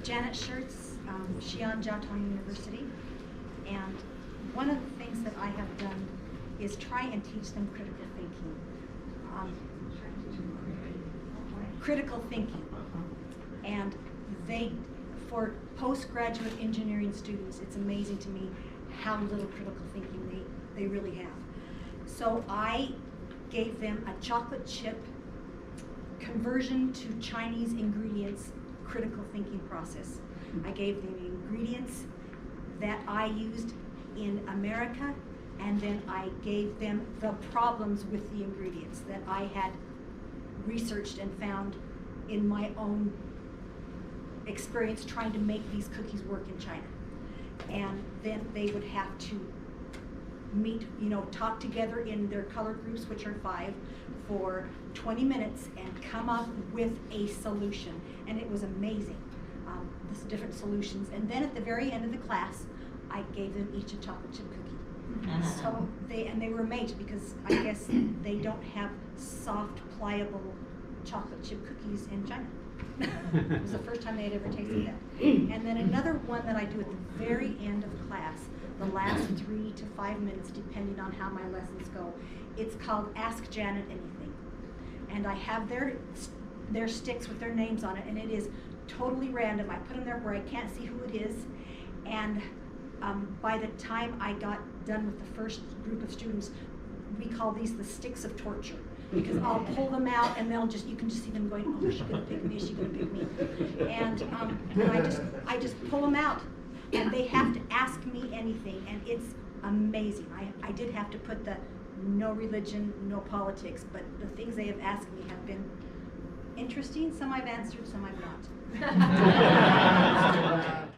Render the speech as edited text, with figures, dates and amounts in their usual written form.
Janet Schertz, Xi'an Jiaotong University, and one of the things that I have done is try and teach them critical thinking. Critical thinking. And for postgraduate engineering students, it's amazing to me how little critical thinking they really have. So I gave them a chocolate chip conversion to Chinese ingredients critical thinking process. I gave them ingredients that I used in America, and then I gave them the problems with the ingredients that I had researched and found in my own experience trying to make these cookies work in China. And then they would have to meet, talk together in their color groups, which are 5, for 20 minutes and come up with a solution. And it was amazing, these different solutions. And then at the very end of the class, I gave them each a chocolate chip cookie. So they were amazed because I guess they don't have soft, pliable chocolate chip cookies in China. It was the first time they had ever tasted that. And then another one that I do at the very end of class, the last 3 to 5 minutes, depending on how my lessons go. It's called Ask Janet Anything. And I have their sticks with their names on it, and it is totally random. I put them there where I can't see who it is. And by the time I got done with the first group of students, we call these the sticks of torture. Because I'll pull them out and you can just see them going, oh, is she gonna pick me, is she gonna pick me? And I just pull them out, and they have to ask me anything, and it's amazing. I did have to put the no religion, no politics, but the things they have asked me have been interesting. Some I've answered, some I've not.